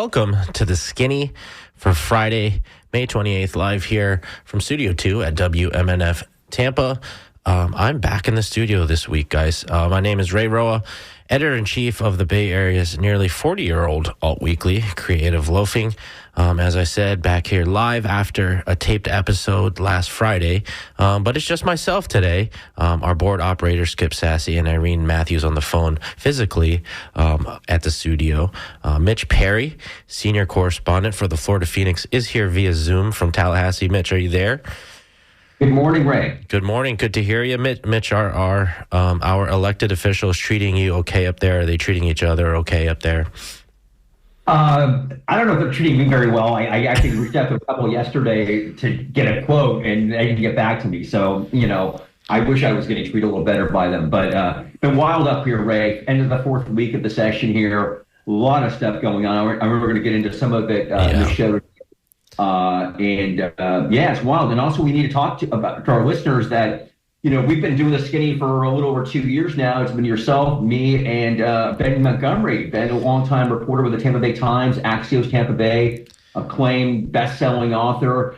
welcome to the Skinny for Friday, May 28th, live here from Studio 2 at WMNF Tampa. I'm back in the studio this week, guys. My name is Ray Roa, editor-in-chief of the Bay Area's nearly 40-year-old alt-weekly, Creative Loafing. As I said, back here live after a taped episode last Friday. But it's just myself today. Our board operator, Skip Sassy, and Irene Matthews on the phone physically at the studio. Mitch Perry, senior correspondent for the Florida Phoenix, is here via Zoom from Tallahassee. Mitch, are you there? Good morning, Ray. Good morning. Good to hear you. Mitch, are our elected officials treating you okay up there? Are they treating each other okay up there? I don't know if they're treating me very well. I actually reached out to a couple yesterday to get a quote, and they didn't get back to me. So, I wish I was getting treated a little better by them. But been wild up here, Ray. End of the fourth week of the session here. A lot of stuff going on. I remember we're going to get into some of it in the show. It's wild. And also we need to talk to our listeners that, we've been doing the Skinny for a little over 2 years now. It's been yourself, me, and Ben Montgomery. Ben, a longtime reporter with the Tampa Bay Times, Axios Tampa Bay, acclaimed best-selling author,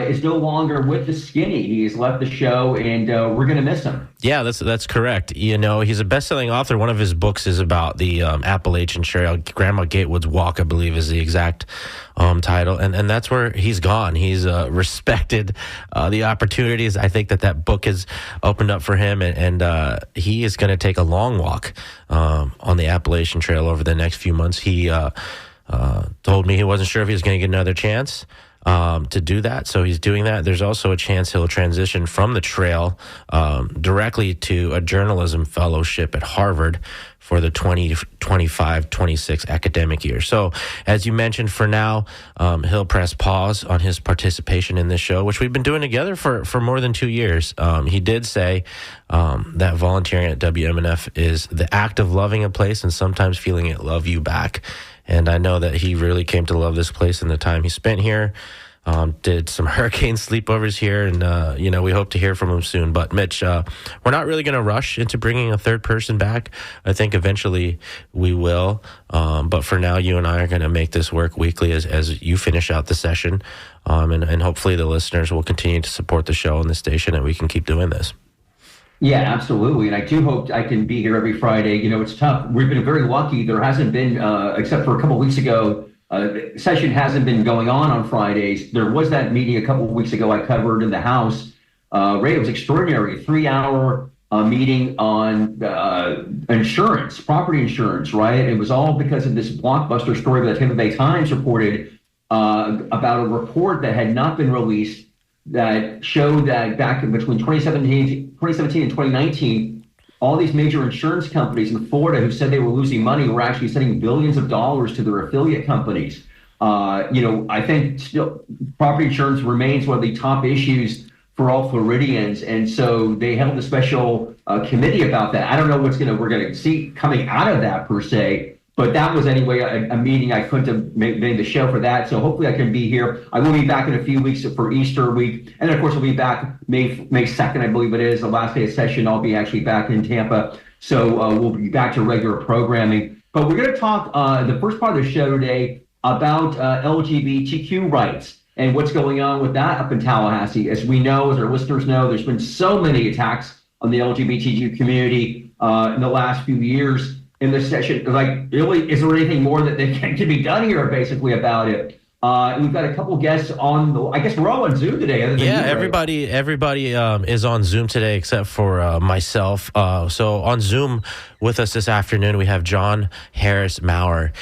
is no longer with the Skinny. He has left the show, and we're going to miss him. Yeah, that's correct. He's a best-selling author. One of his books is about the Appalachian Trail. Grandma Gatewood's Walk, I believe, is the exact title. And that's where he's gone. He's respected the opportunities. I think that book has opened up for him, and he is going to take a long walk on the Appalachian Trail over the next few months. He told me he wasn't sure if he was going to get another chance to do that. So he's doing that. There's also a chance he'll transition from the trail directly to a journalism fellowship at Harvard for the 2025-26 academic year. So as you mentioned, for now, he'll press pause on his participation in this show, which we've been doing together for more than 2 years. He did say that volunteering at WMNF is the act of loving a place and sometimes feeling it love you back. And I know that he really came to love this place in the time he spent here, did some hurricane sleepovers here, and, we hope to hear from him soon. But, Mitch, we're not really going to rush into bringing a third person back. I think eventually we will. But for now, you and I are going to make this work weekly as you finish out the session. And hopefully the listeners will continue to support the show and the station, and we can keep doing this. Yeah, absolutely. And I do hope I can be here every Friday. It's tough. We've been very lucky. There hasn't been, except for a couple of weeks ago, the session hasn't been going on Fridays. There was that meeting a couple of weeks ago I covered in the House. Ray, it was extraordinary. 3-hour meeting on insurance, property insurance, right? It was all because of this blockbuster story that the Tampa Bay Times reported about a report that had not been released that showed that back in between 2017 and 2019, all these major insurance companies in Florida who said they were losing money were actually sending billions of dollars to their affiliate companies. I think still property insurance remains one of the top issues for all Floridians. And so they held a special committee about that. I don't know we're going to see coming out of that per se. But that was anyway a meeting. I couldn't have made the show for that. So hopefully I can be here. I will be back in a few weeks for Easter week. And of course, we'll be back May 2nd, I believe it is, the last day of session. I'll be actually back in Tampa. So we'll be back to regular programming. But we're going to talk the first part of the show today about LGBTQ rights and what's going on with that up in Tallahassee. As we know, as our listeners know, there's been so many attacks on the LGBTQ community in the last few years. In this session, really, is there anything more that can be done here, basically, about it? We've got a couple guests on I guess we're all on Zoom today. Everybody is on Zoom today except for myself. So on Zoom with us this afternoon, we have John Harris Maurer.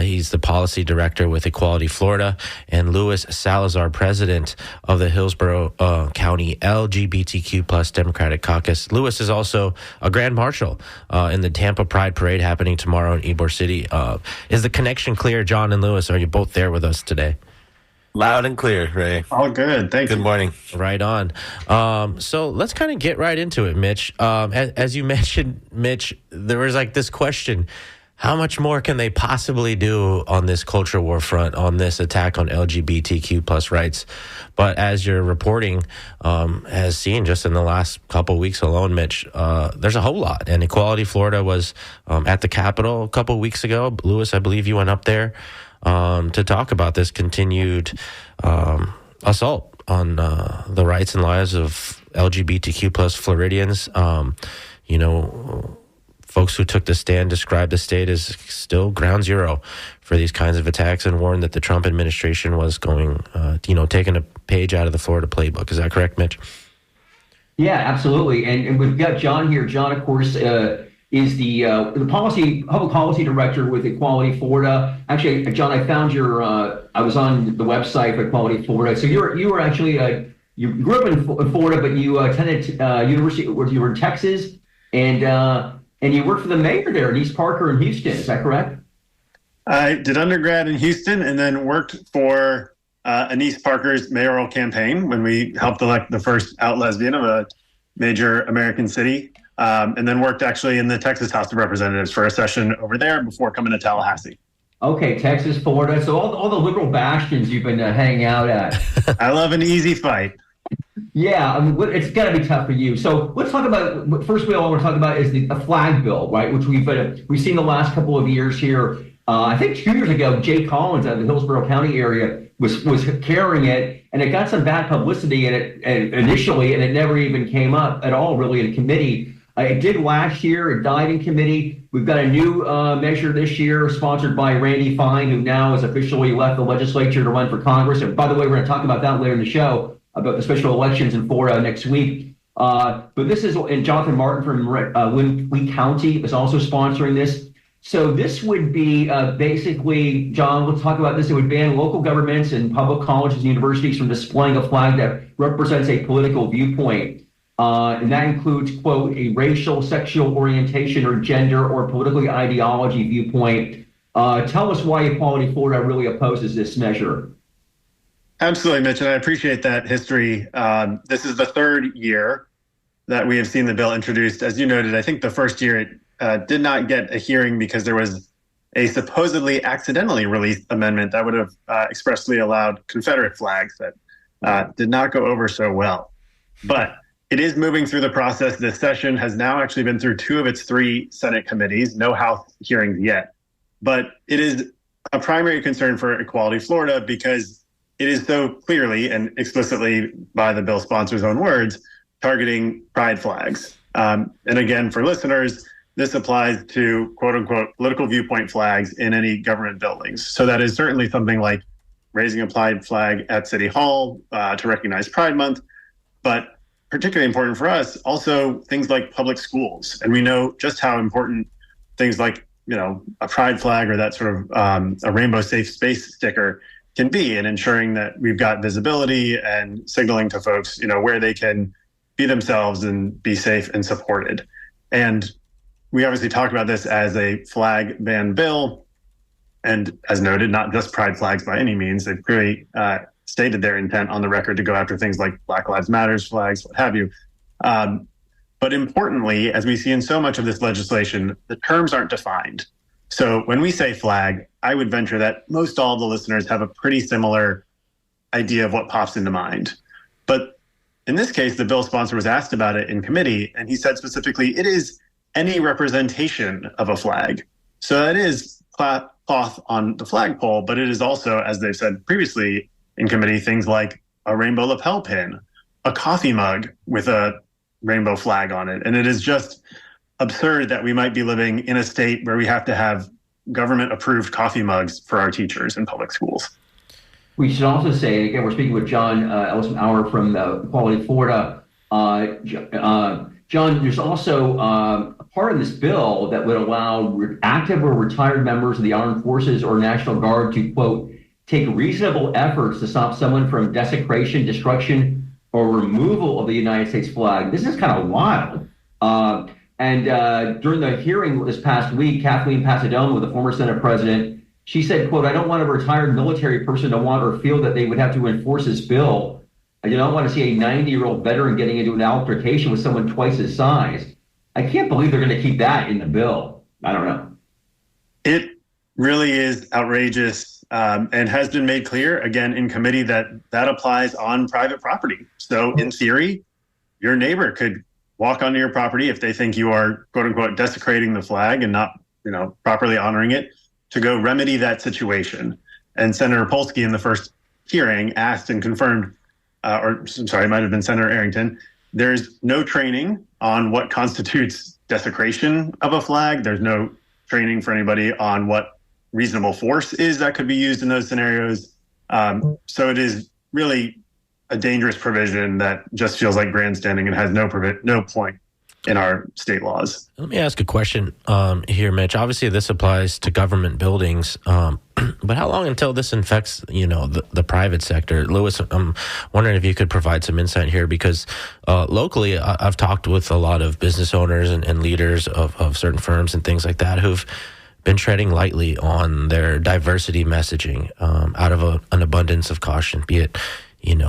He's the policy director with Equality Florida, and Louis Salazar, president of the Hillsborough County LGBTQ plus Democratic Caucus. Louis is also a grand marshal in the Tampa Pride Parade happening tomorrow in Ybor City. Is the connection clear, John and Louis? Are you both there with us today? Loud and clear, Ray. All good. Thank you. Good morning. Right on. So let's kind of get right into it, Mitch. As you mentioned, Mitch, there was this question. How much more can they possibly do on this culture war front, on this attack on LGBTQ plus rights? But as your reporting has seen just in the last couple of weeks alone, Mitch, there's a whole lot. And Equality Florida was at the Capitol a couple of weeks ago. Louis, I believe you went up there. to talk about this continued assault on the rights and lives of LGBTQ plus Floridians. Folks who took the stand described the state as still ground zero for these kinds of attacks and warned that the Trump administration was going, taking a page out of the Florida playbook. Is that correct, Mitch? Yeah, absolutely. And we've got John here. John, of course, is the public policy director with Equality Florida. Actually, John, I found I was on the website for Equality Florida. So you were actually, you grew up in Florida, but you attended university, you were in Texas, and you worked for the mayor there in East Parker in Houston. Is that correct? I did undergrad in Houston and then worked for Anise Parker's mayoral campaign when we helped elect the first out lesbian of a major American city. And then worked actually in the Texas House of Representatives for a session over there before coming to Tallahassee. Okay, Texas, Florida. So all the liberal bastions you've been hanging out at. I love an easy fight. Yeah, I mean, it's got to be tough for you. So let's talk about, first bill I want to talk about is the flag bill, right, which we've seen the last couple of years here. I think 2 years ago, Jay Collins out of the Hillsborough County area was carrying it, and it got some bad publicity initially, and it never even came up at all really in committee. It did last year. It died in committee. We've got a new measure this year sponsored by Randy Fine, who now has officially left the legislature to run for Congress. And by the way, we're going to talk about that later in the show, about the special elections in Florida next week. But this is, and Jonathan Martin from Lee County is also sponsoring this. So this would be basically, John, we'll talk about this. It would ban local governments and public colleges and universities from displaying a flag that represents a political viewpoint. And that includes, quote, a racial, sexual orientation or gender or political ideology viewpoint. Tell us why Equality Florida really opposes this measure. Absolutely, Mitch, and I appreciate that history. This is the third year that we have seen the bill introduced. As you noted, I think the first year it did not get a hearing because there was a supposedly accidentally released amendment that would have expressly allowed Confederate flags that did not go over so well. But it is moving through the process. This session has now actually been through 2 of its 3 Senate committees, no House hearings yet. But it is a primary concern for Equality Florida because it is so clearly and explicitly, by the bill sponsor's own words, targeting pride flags. And again, for listeners, this applies to quote unquote political viewpoint flags in any government buildings. So that is certainly something like raising a pride flag at City Hall to recognize Pride Month. But particularly important for us, also things like public schools. And we know just how important things like, a pride flag or that sort of a rainbow safe space sticker can be in ensuring that we've got visibility and signaling to folks, where they can be themselves and be safe and supported. And we obviously talk about this as a flag ban bill. And as noted, not just pride flags by any means. They've clearly stated their intent on the record to go after things like Black Lives Matters flags, what have you. But importantly, as we see in so much of this legislation, the terms aren't defined. So when we say flag, I would venture that most all the listeners have a pretty similar idea of what pops into mind. But in this case, the bill sponsor was asked about it in committee, and he said specifically, it is any representation of a flag. So that is cloth on the flagpole, but it is also, as they've said previously in committee, things like a rainbow lapel pin, a coffee mug with a rainbow flag on it. And it is just absurd that we might be living in a state where we have to have government approved coffee mugs for our teachers in public schools. We should also say, and again, we're speaking with John Ellison-Auer from Equality Florida. John, there's also a part of this bill that would allow active or retired members of the armed forces or National Guard to, quote, take reasonable efforts to stop someone from desecration, destruction, or removal of the United States flag. This is kind of wild. And during the hearing this past week, Kathleen Passidomo, the former Senate president, she said, quote, I don't want a retired military person to want or feel that they would have to enforce this bill. I do not want to see a 90-year-old veteran getting into an altercation with someone twice his size. I can't believe they're going to keep that in the bill. I don't know. It really is outrageous and has been made clear, again, in committee that applies on private property. So in theory, your neighbor could walk onto your property if they think you are, quote unquote, desecrating the flag and not, properly honoring it, to go remedy that situation. And Senator Polsky in the first hearing asked and confirmed, it might have been Senator Arrington, there's no training on what constitutes desecration of a flag. There's no training for anybody on what reasonable force is that could be used in those scenarios. So it is really a dangerous provision that just feels like grandstanding and has no point in our state laws. Let me ask a question here, Mitch. Obviously, this applies to government buildings, but how long until this infects, the private sector? Louis, I'm wondering if you could provide some insight here, because locally, I've talked with a lot of business owners and leaders of certain firms and things like that who've been treading lightly on their diversity messaging out of an abundance of caution, be it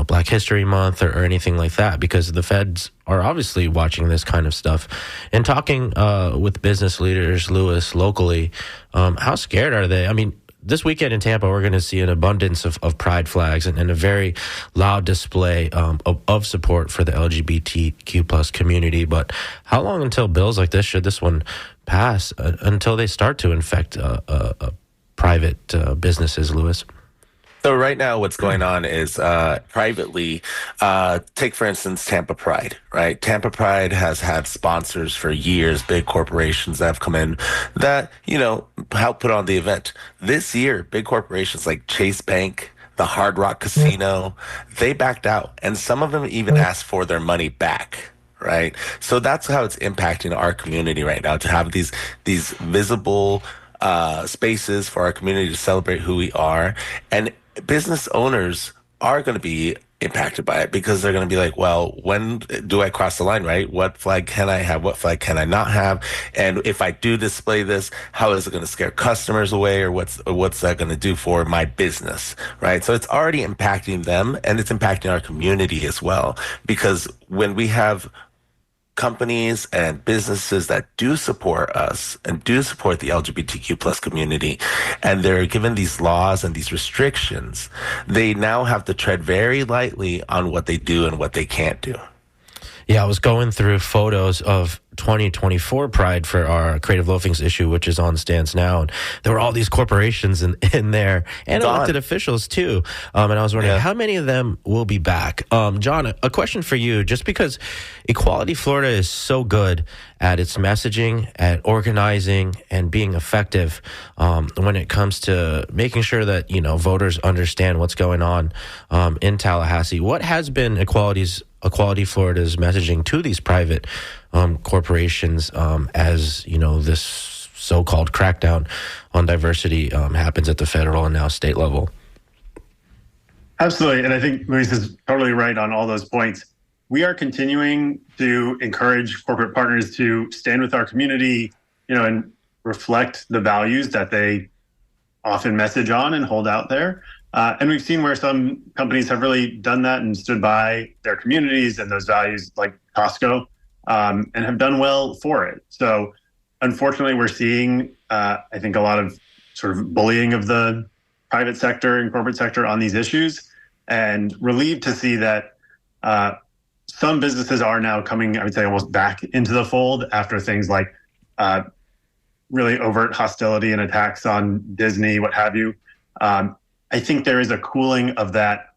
Black History Month or anything like that, because the feds are obviously watching this kind of stuff. And talking with business leaders, Louis, locally, how scared are they? I mean, this weekend in Tampa, we're going to see an abundance of pride flags and a very loud display of support for the LGBTQ plus community. But how long until bills like this, should this one pass, until they start to infect private businesses, Louis? So right now what's going on is privately, take, for instance, Tampa Pride, right? Tampa Pride has had sponsors for years, big corporations that have come in that, help put on the event. This year, big corporations like Chase Bank, the Hard Rock Casino, they backed out. And some of them even asked for their money back. Right. So that's how it's impacting our community right now, to have these visible spaces for our community to celebrate who we are. And business owners are going to be impacted by it, because they're going to be like, well, when do I cross the line, right? What flag can I have? What flag can I not have? And if I do display this, how is it going to scare customers away, or what's that going to do for my business, right? So it's already impacting them, and it's impacting our community as well, because when we have companies and businesses that do support us and do support the LGBTQ plus community, and they're given these laws and these restrictions, they now have to tread very lightly on what they do and what they can't do. Yeah, I was going through photos of 2024 Pride for our Creative Loafings issue, which is on stands now. And there were all these corporations in there, and elected officials too. And I was wondering, how many of them will be back? John, a question for you, just because Equality Florida is so good at its messaging, at organizing, and being effective when it comes to making sure that, voters understand what's going on in Tallahassee. What has been Equality Florida's messaging to these private corporations as this so-called crackdown on diversity happens at the federal and now state level? Absolutely, and I think Luis is totally right on all those points. We are continuing to encourage corporate partners to stand with our community, and reflect the values that they often message on and hold out there. And we've seen where some companies have really done that and stood by their communities and those values, like Costco, and have done well for it. So unfortunately, we're seeing, I think, a lot of sort of bullying of the private sector and corporate sector on these issues, and relieved to see that some businesses are now coming, I would say, almost back into the fold after things like really overt hostility and attacks on Disney, what have you. I think there is a cooling of that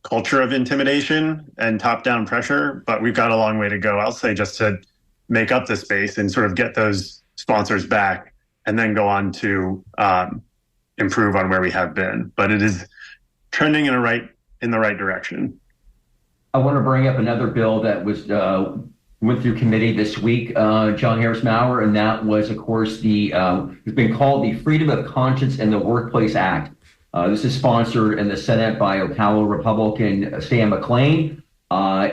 culture of intimidation and top-down pressure, but we've got a long way to go, I'll say, just to make up the space and sort of get those sponsors back, and then go on to improve on where we have been. But it is trending in the right direction. I want to bring up another bill that was went through committee this week, John Harris Maurer, and that was, of course, it's been called the Freedom of Conscience in the Workplace Act. This is sponsored in the Senate by Ocala Republican Stan McClain.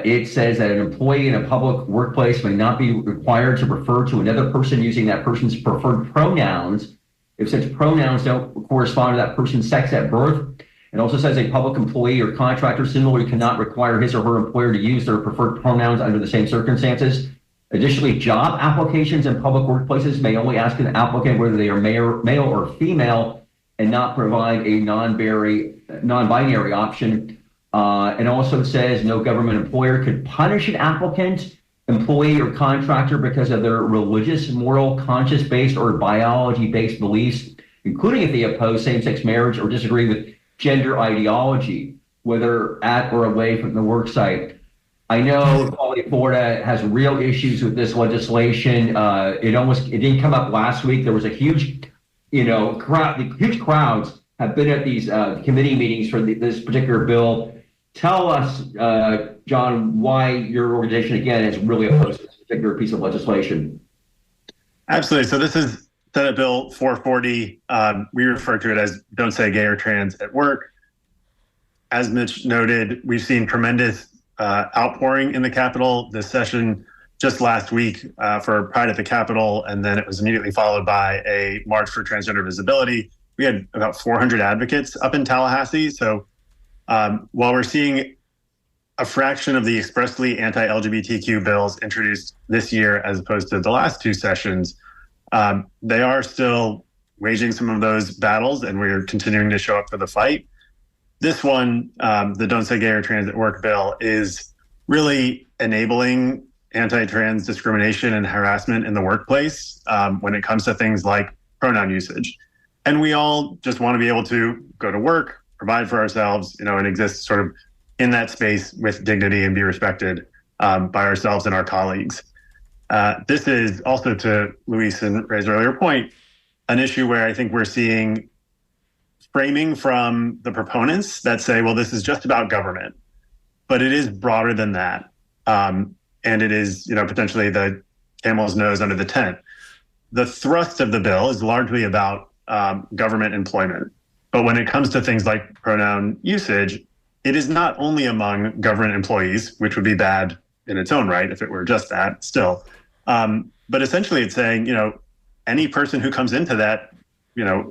It says that an employee in a public workplace may not be required to refer to another person using that person's preferred pronouns if such pronouns don't correspond to that person's sex at birth. It also says a public employee or contractor similarly cannot require his or her employer to use their preferred pronouns under the same circumstances. Additionally, job applications in public workplaces may only ask an applicant whether they are male or female, and not provide a non-binary option. It also says no government employer could punish an applicant, employee, or contractor because of their religious, moral, conscience-based, or biology-based beliefs, including if they oppose same-sex marriage or disagree with gender ideology, whether at or away from the work site. I know Equality Florida has real issues with this legislation. It didn't come up last week. There was a huge, huge crowds have been at these committee meetings for this particular bill. Tell us, John, why your organization, again, is really opposed to this particular piece of legislation. Absolutely. So this is Senate Bill 440. We refer to it as Don't Say Gay or Trans at Work. As Mitch noted, we've seen tremendous outpouring in the Capitol this session just last week for Pride at the Capitol, and then it was immediately followed by a March for Transgender Visibility. We had about 400 advocates up in Tallahassee. So while we're seeing a fraction of the expressly anti-LGBTQ bills introduced this year as opposed to the last two sessions, they are still waging some of those battles, and we're continuing to show up for the fight. This one, the Don't Say Gay or Trans at Work bill, is really enabling anti-trans discrimination and harassment in the workplace when it comes to things like pronoun usage. And we all just want to be able to go to work, provide for ourselves, and exist sort of in that space with dignity and be respected by ourselves and our colleagues. This is also, to Luis and Ray's earlier point, an issue where I think we're seeing framing from the proponents that say, well, this is just about government, but it is broader than that. And it is, potentially the camel's nose under the tent. The thrust of the bill is largely about government employment. But when it comes to things like pronoun usage, it is not only among government employees, which would be bad in its own right if it were just that still. But essentially it's saying, any person who comes into that,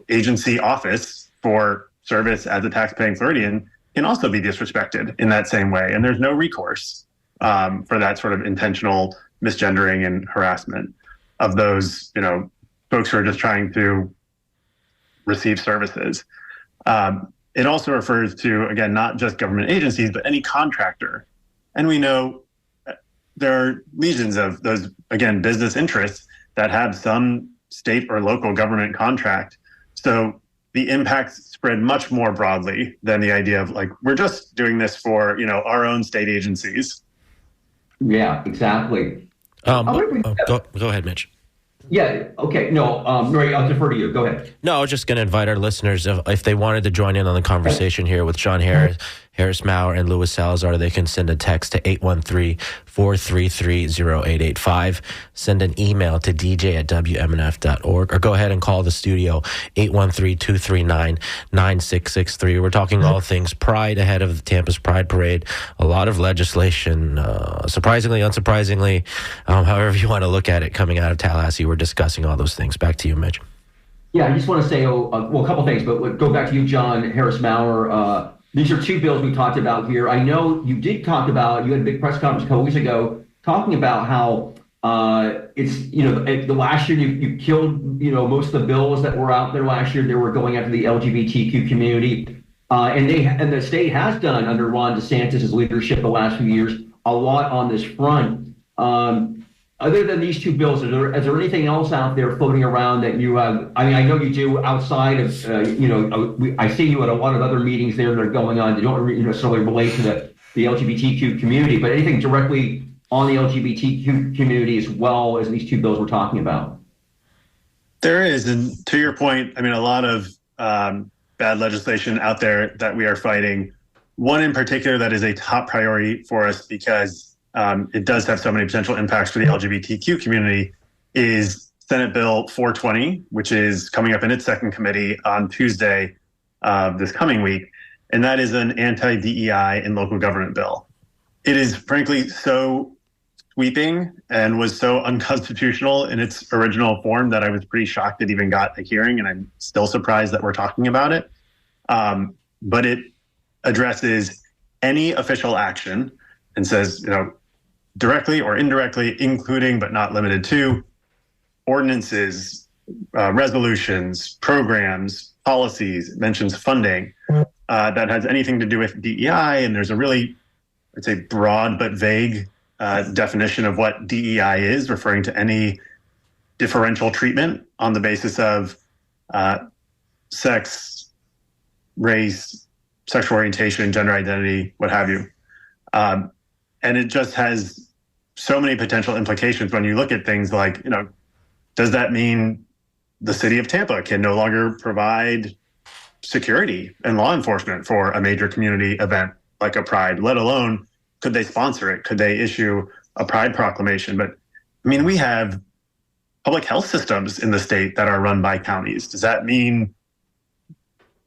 agency office for service as a tax-paying Floridian can also be disrespected in that same way. And there's no recourse for that sort of intentional misgendering and harassment of those, folks who are just trying to receive services. It also refers to, again, not just government agencies, but any contractor. And we know there are legions of those, again, business interests that have some state or local government contract. So the impacts spread much more broadly than the idea of we're just doing this for, our own state agencies. Yeah, exactly. Go ahead, Mitch. Yeah. Okay. No, Ray, I'll defer to you. Go ahead. No, I was just going to invite our listeners, if they wanted to join in on the conversation here with John Harris Maurer and Luis Salazar, they can send a text to 813-433-0885. Send an email to dj@wmnf.org, or go ahead and call the studio, 813-239-9663. We're talking all things Pride ahead of the Tampa's Pride Parade. A lot of legislation, surprisingly, unsurprisingly, however you want to look at it, coming out of Tallahassee. We're discussing all those things. Back to you, Mitch. Yeah, I just want to say, a couple things, but go back to you, John Harris Maurer. These are two bills we talked about here. I know you did talk about, you had a big press conference a couple weeks ago talking about how it's, the last year you killed, most of the bills that were out there last year. They were going after the LGBTQ community. And the state has done, under Ron DeSantis' leadership the last few years, a lot on this front. Other than these two bills, is there anything else out there floating around that you have? I mean, I know you do outside of, I see you at a lot of other meetings there that are going on that don't necessarily relate to the LGBTQ community, but anything directly on the LGBTQ community as well as these two bills we're talking about? There is. And to your point, I mean, a lot of bad legislation out there that we are fighting. One in particular that is a top priority for us because it does have so many potential impacts for the LGBTQ community is Senate Bill 420, which is coming up in its second committee on Tuesday this coming week. And that is an anti-DEI and local government bill. It is frankly so sweeping and was so unconstitutional in its original form that I was pretty shocked it even got a hearing, and I'm still surprised that we're talking about it. But it addresses any official action and says, directly or indirectly, including but not limited to ordinances, resolutions, programs, policies, it mentions funding that has anything to do with DEI. And there's a really, I'd say, broad but vague definition of what DEI is, referring to any differential treatment on the basis of sex, race, sexual orientation, gender identity, what have you. And it just has so many potential implications when you look at things like, does that mean the city of Tampa can no longer provide security and law enforcement for a major community event like a Pride, let alone could they sponsor it? Could they issue a Pride proclamation? But I mean, we have public health systems in the state that are run by counties. Does that mean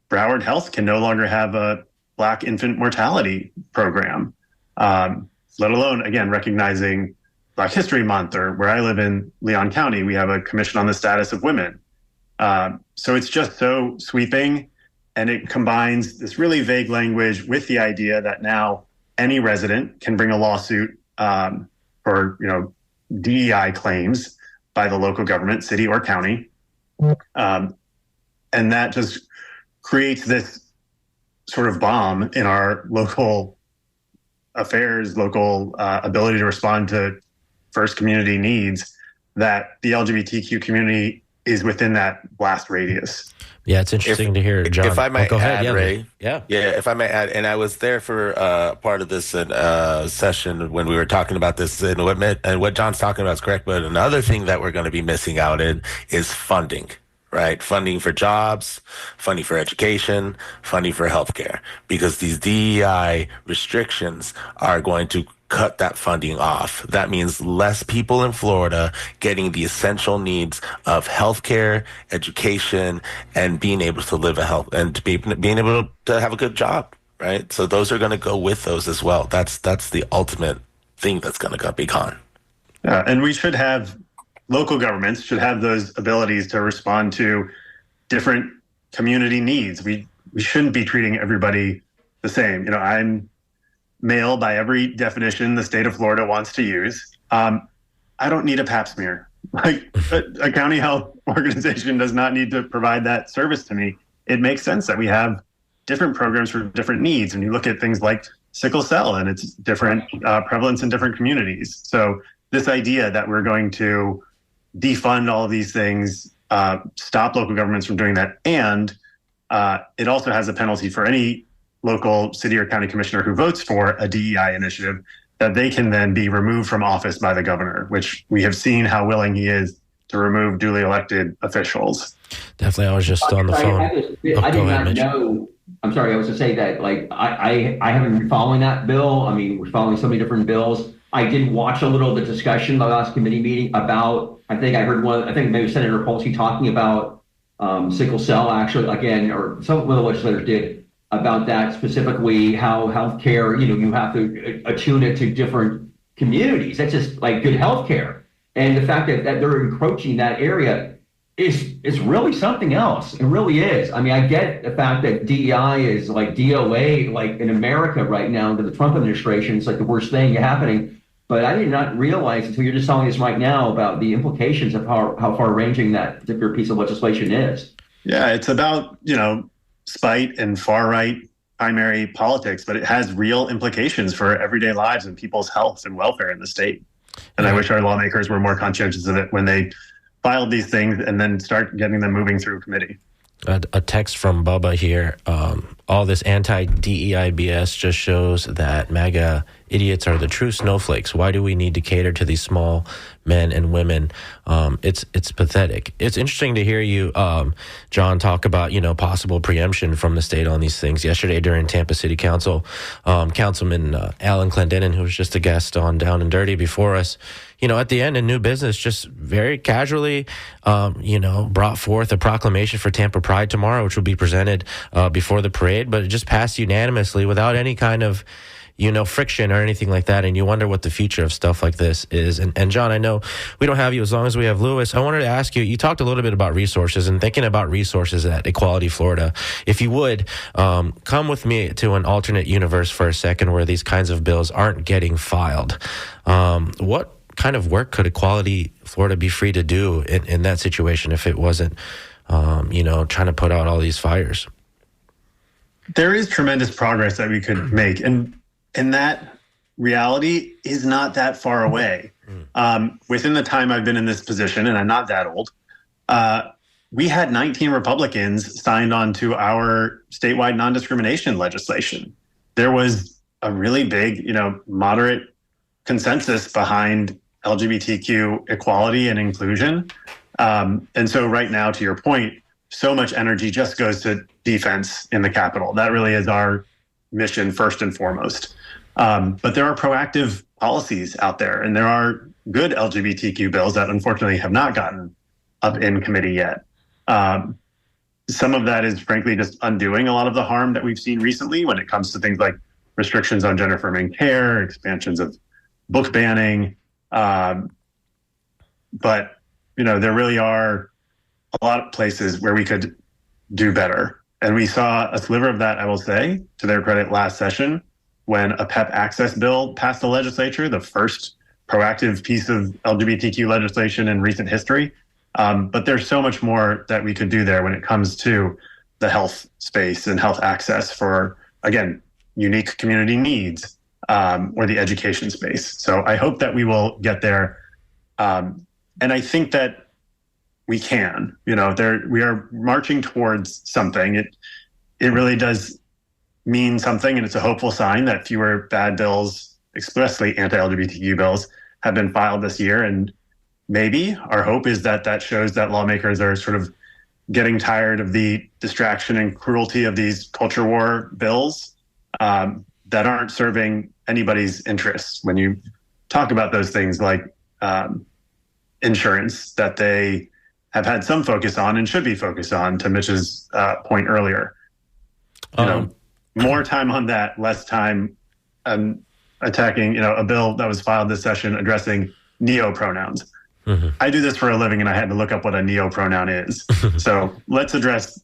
Broward Health can no longer have a Black infant mortality program? Let alone, again, recognizing Black History Month, or where I live in Leon County, we have a commission on the status of women. So it's just so sweeping, and it combines this really vague language with the idea that now any resident can bring a lawsuit for DEI claims by the local government, city or county. And that just creates this sort of bomb in our local affairs, local ability to respond to first community needs, that the LGBTQ community is within that blast radius. Yeah, it's interesting to hear, John. If I might go ahead, add, Ray. Yeah. If I might add, and I was there for part of this session when we were talking about this, and what John's talking about is correct, but another thing that we're going to be missing out in is funding. Right? Funding for jobs, funding for education, funding for healthcare, because these DEI restrictions are going to cut that funding off. That means less people in Florida getting the essential needs of healthcare, education, and being able to live being able to have a good job. Right? So those are going to go with those as well. That's the ultimate thing that's going to be gone. And we should have local governments should have those abilities to respond to different community needs. We shouldn't be treating everybody the same. I'm male by every definition the state of Florida wants to use. I don't need a pap smear. Like a county health organization does not need to provide that service to me. It makes sense that we have different programs for different needs. And you look at things like sickle cell, and it's different prevalence in different communities. So this idea that we're going to defund all of these things, stop local governments from doing that. And it also has a penalty for any local city or county commissioner who votes for a DEI initiative, that they can then be removed from office by the governor, which we have seen how willing he is to remove duly elected officials. Definitely. I was just on the phone. I did not know. I'm sorry. I was to say that, I haven't been following that bill. I mean, we're following so many different bills. I did watch a little of the discussion, the last committee meeting about, I think maybe Senator Polsky talking about sickle cell, actually, again, or some of the legislators did, about that specifically, how healthcare, you have to attune it to different communities. That's just like good healthcare. And the fact that they're encroaching that area is really something else. It really is. I mean, I get the fact that DEI is like DOA, like in America right now under the Trump administration, it's like the worst thing happening. But I did not realize until you're just telling us right now about the implications of how far-ranging that particular piece of legislation is. Yeah, it's about, spite and far-right primary politics, but it has real implications for everyday lives and people's health and welfare in the state. And I wish our lawmakers were more conscientious of it when they filed these things and then start getting them moving through committee. A text from Bubba here. All this anti-DEI BS just shows that MAGA idiots are the true snowflakes. Why do we need to cater to these small men and women? It's pathetic. It's interesting to hear you, John, talk about, possible preemption from the state on these things. Yesterday during Tampa City Council, Councilman Alan Clendenin, who was just a guest on Down and Dirty before us, at the end in New Business, just very casually, brought forth a proclamation for Tampa Pride tomorrow, which will be presented before the parade, but it just passed unanimously without any kind of friction or anything like that. And you wonder what the future of stuff like this is. And John, I know we don't have you as long as we have Lewis. I wanted to ask you talked a little bit about resources and thinking about resources at Equality Florida. If you would, come with me to an alternate universe for a second where these kinds of bills aren't getting filed. What kind of work could Equality Florida be free to do in that situation if it wasn't, trying to put out all these fires? There is tremendous progress that we could make. And that reality is not that far away. Within the time I've been in this position, and I'm not that old, we had 19 Republicans signed on to our statewide non-discrimination legislation. There was a really big, moderate consensus behind LGBTQ equality and inclusion. And so right now, to your point, so much energy just goes to defense in the Capitol. That really is our mission first and foremost. But there are proactive policies out there, and there are good LGBTQ bills that unfortunately have not gotten up in committee yet. Some of that is frankly just undoing a lot of the harm that we've seen recently when it comes to things like restrictions on gender affirming care, expansions of book banning. But, there really are a lot of places where we could do better. And we saw a sliver of that, I will say, to their credit, last session when a PEP access bill passed the legislature, the first proactive piece of LGBTQ legislation in recent history. But there's so much more that we could do there when it comes to the health space and health access for, again, unique community needs, or the education space. So I hope that we will get there. And I think that we can, we are marching towards something. It really does mean something, and it's a hopeful sign that fewer bad bills, expressly anti-LGBTQ bills, have been filed this year. And maybe our hope is that that shows that lawmakers are sort of getting tired of the distraction and cruelty of these culture war bills that aren't serving anybody's interests. When you talk about those things like insurance that they have had some focus on and should be focused on, to Mitch's point earlier. More time on that, less time attacking, a bill that was filed this session addressing neo-pronouns. Mm-hmm. I do this for a living, and I had to look up what a neo-pronoun is. So let's address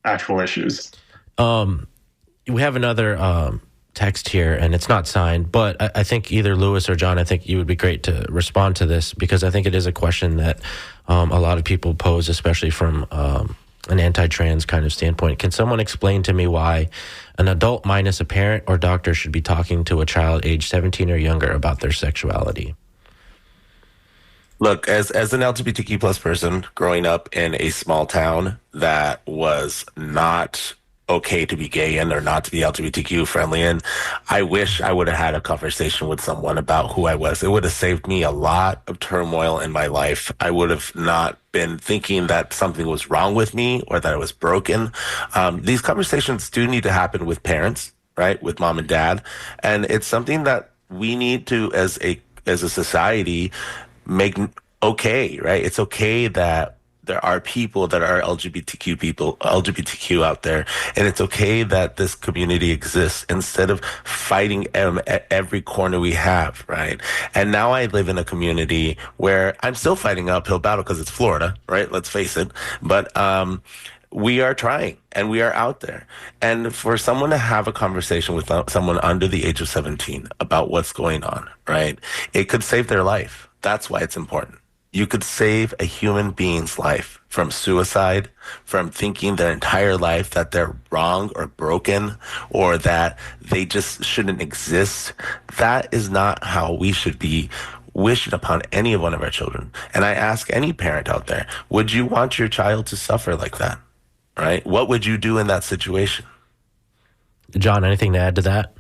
actual issues. We have another text here, and it's not signed, but I think either Lewis or John, I think you would be great to respond to this, because I think it is a question that a lot of people pose, especially from an anti-trans kind of standpoint. Can someone explain to me why an adult minus a parent or doctor should be talking to a child age 17 or younger about their sexuality? Look, as an LGBTQ plus person growing up in a small town that was not okay to be gay in or not to be LGBTQ friendly in, I wish I would have had a conversation with someone about who I was. It would have saved me a lot of turmoil in my life. I would have not been thinking that something was wrong with me or that I was broken. These conversations do need to happen with parents, right? With mom and dad. And it's something that we need to, as a society, make okay, right? It's okay that there are people that are LGBTQ out there, and it's okay that this community exists instead of fighting at every corner we have, right? And now I live in a community where I'm still fighting an uphill battle because it's Florida, right? Let's face it. But we are trying, and we are out there. And for someone to have a conversation with someone under the age of 17 about what's going on, right? It could save their life. That's why it's important. You could save a human being's life from suicide, from thinking their entire life that they're wrong or broken or that they just shouldn't exist. That is not how we should be wishing upon any one of our children. And I ask any parent out there, would you want your child to suffer like that? Right? What would you do in that situation? John, anything to add to that?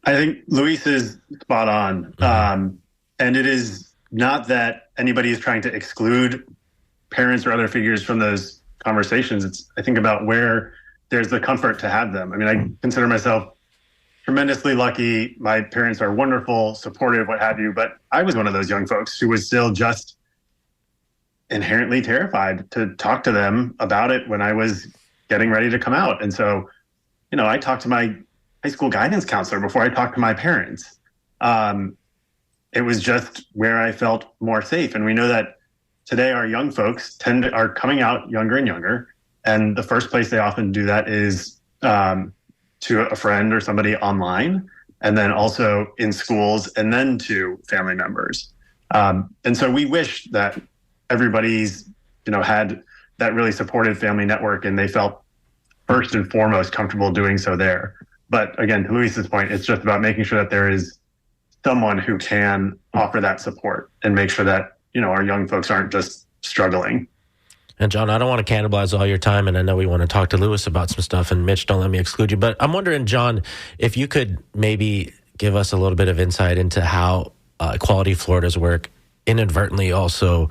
I think Luis is spot on. Mm-hmm. And it is not that anybody is trying to exclude parents or other figures from those conversations. It's, I think, about where there's the comfort to have them. I mean, I consider myself tremendously lucky. My parents are wonderful, supportive, what have you. But I was one of those young folks who was still just inherently terrified to talk to them about it when I was getting ready to come out. And so, I talked to my high school guidance counselor before I talked to my parents. It was just where I felt more safe. And we know that today our young folks are coming out younger and younger. And the first place they often do that is to a friend or somebody online, and then also in schools, and then to family members. And so we wish that everybody's, had that really supportive family network, and they felt first and foremost comfortable doing so there. But again, to Luis's point, it's just about making sure that there is someone who can offer that support and make sure that, our young folks aren't just struggling. And John, I don't want to cannibalize all your time, and I know we want to talk to Lewis about some stuff, and Mitch, don't let me exclude you. But I'm wondering, John, if you could maybe give us a little bit of insight into how Equality Florida's work inadvertently also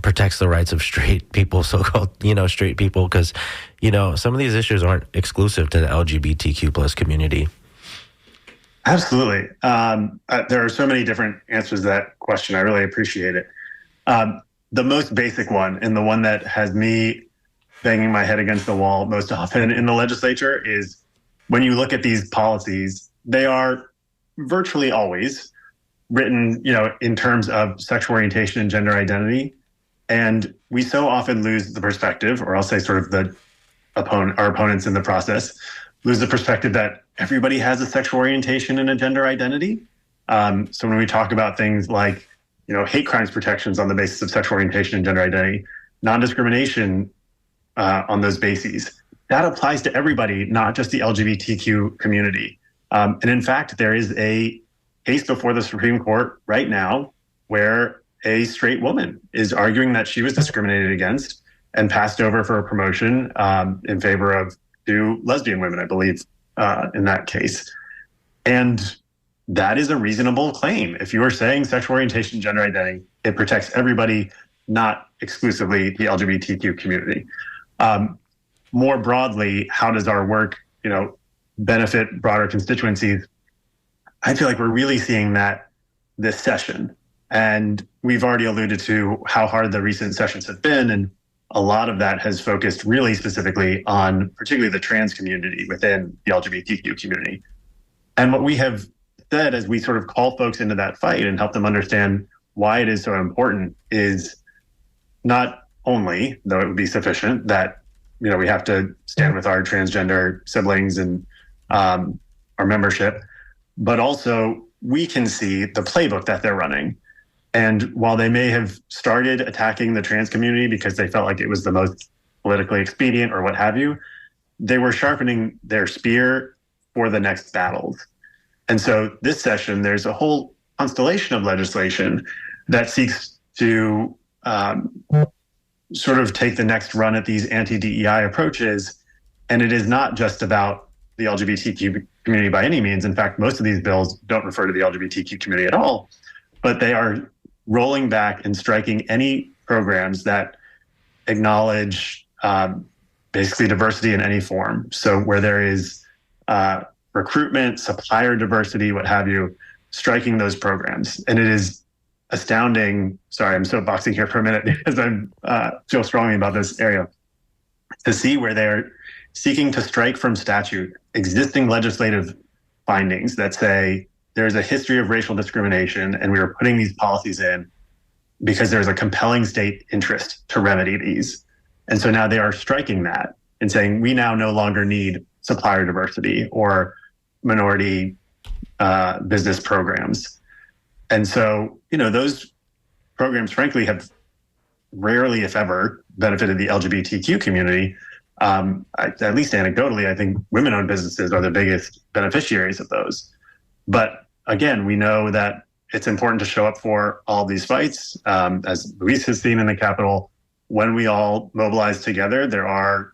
protects the rights of straight people, so-called, straight people, because, some of these issues aren't exclusive to the LGBTQ plus community. Absolutely. There are so many different answers to that question. I really appreciate it. The most basic one, and the one that has me banging my head against the wall most often in the legislature, is when you look at these policies, they are virtually always written, in terms of sexual orientation and gender identity. And we so often lose the perspective, or I'll say sort of our opponents in the process, lose the perspective that everybody has a sexual orientation and a gender identity. So when we talk about things like, hate crimes protections on the basis of sexual orientation and gender identity, non-discrimination on those bases, that applies to everybody, not just the LGBTQ community. And in fact, there is a case before the Supreme Court right now where a straight woman is arguing that she was discriminated against and passed over for a promotion in favor of two lesbian women, I believe, in that case. And that is a reasonable claim. If you are saying sexual orientation and gender identity, it protects everybody, not exclusively the LGBTQ community. More broadly, how does our work, benefit broader constituencies? I feel like we're really seeing that this session. And we've already alluded to how hard the recent sessions have been. And a lot of that has focused really specifically on particularly the trans community within the LGBTQ community. And what we have said as we sort of call folks into that fight and help them understand why it is so important is not only, though it would be sufficient, that we have to stand with our transgender siblings and our membership, but also we can see the playbook that they're running. And while they may have started attacking the trans community because they felt like it was the most politically expedient or what have you, they were sharpening their spear for the next battles. And so this session, there's a whole constellation of legislation that seeks to sort of take the next run at these anti-DEI approaches. And it is not just about the LGBTQ community by any means. In fact, most of these bills don't refer to the LGBTQ community at all, but they are rolling back and striking any programs that acknowledge basically diversity in any form. So where there is recruitment, supplier diversity, what have you, striking those programs. And it is astounding. Sorry, I'm soapboxing here for a minute because I feel strongly about this area. To see where they're seeking to strike from statute existing legislative findings that say there's a history of racial discrimination and we are putting these policies in because there's a compelling state interest to remedy these. And so now they are striking that and saying we now no longer need supplier diversity or minority business programs. And so, those programs, frankly, have rarely, if ever, benefited the LGBTQ community. At least anecdotally, I think women-owned businesses are the biggest beneficiaries of those. But again, we know that it's important to show up for all these fights. As Luis has seen in the Capitol, when we all mobilize together, there are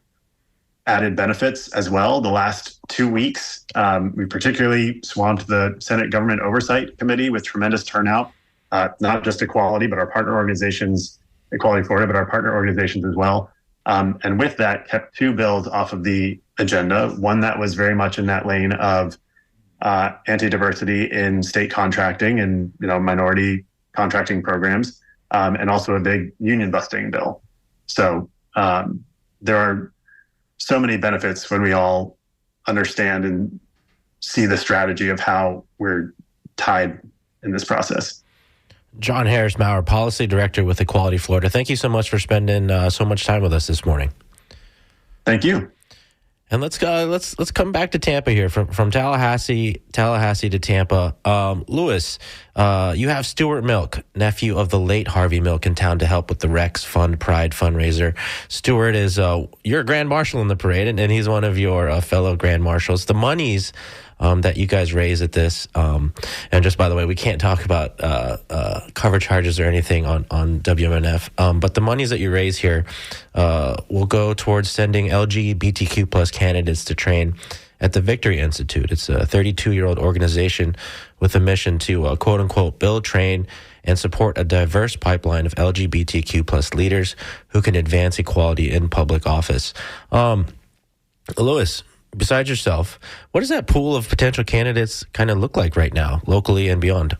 added benefits as well. The last 2 weeks, we particularly swamped the Senate Government Oversight Committee with tremendous turnout, not just Equality, but our partner organizations, Equality Florida, but our partner organizations as well. And with that, kept two bills off of the agenda. One that was very much in that lane of anti-diversity in state contracting and minority contracting programs, and also a big union busting bill. So there are so many benefits when we all understand and see the strategy of how we're tied in this process. John Harris-Maurer, Policy Director with Equality Florida. Thank you so much for spending so much time with us this morning. Thank you. And let's go. Let's come back to Tampa here from Tallahassee to Tampa. Lewis, you have Stuart Milk, nephew of the late Harvey Milk, in town to help with the Rex Fund Pride fundraiser. Stuart is you're a Grand Marshal in the parade, and he's one of your fellow Grand Marshals. The monies that you guys raise at this, and just by the way, we can't talk about cover charges or anything on WMNF, but the monies that you raise here will go towards sending LGBTQ plus candidates to train at the Victory Institute. It's a 32-year-old organization with a mission to quote unquote build, train, and support a diverse pipeline of LGBTQ plus leaders who can advance equality in public office. Lewis, besides yourself, what does that pool of potential candidates kind of look like right now, locally and beyond?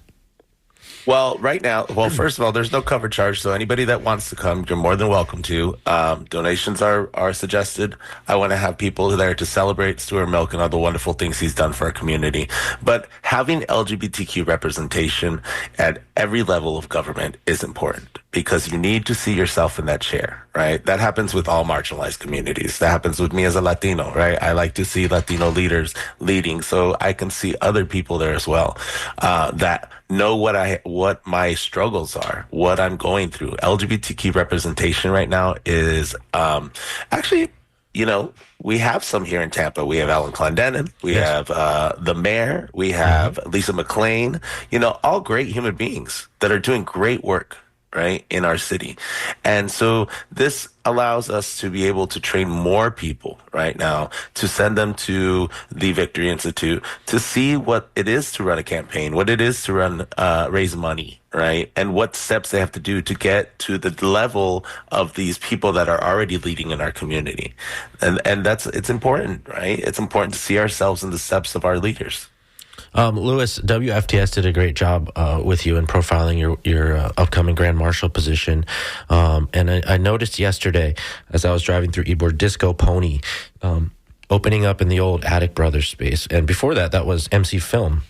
Well, right now, first of all, there's no cover charge, so anybody that wants to come, you're more than welcome to. Donations are suggested. I want to have people there to celebrate Stuart Milk and all the wonderful things he's done for our community. But having LGBTQ representation at every level of government is important because you need to see yourself in that chair, right? That happens with all marginalized communities. That happens with me as a Latino, right? I like to see Latino leaders leading so I can see other people there as well that know what my struggles are, what I'm going through. LGBTQ representation right now is actually, we have some here in Tampa. We have Ellen Clendenin. We have the mayor. We have Lisa McClain, all great human beings that are doing great work, right, in our city. And so this allows us to be able to train more people right now, to send them to the Victory Institute, to see what it is to run a campaign, what it is to raise money, right? And what steps they have to do to get to the level of these people that are already leading in our community. And it's important, right? It's important to see ourselves in the steps of our leaders. Lewis, WFTS did a great job with you in profiling your upcoming Grand Marshal position. And I noticed yesterday as I was driving through Ybor, Disco Pony opening up in the old Attic Brothers space. And before that was MC Film.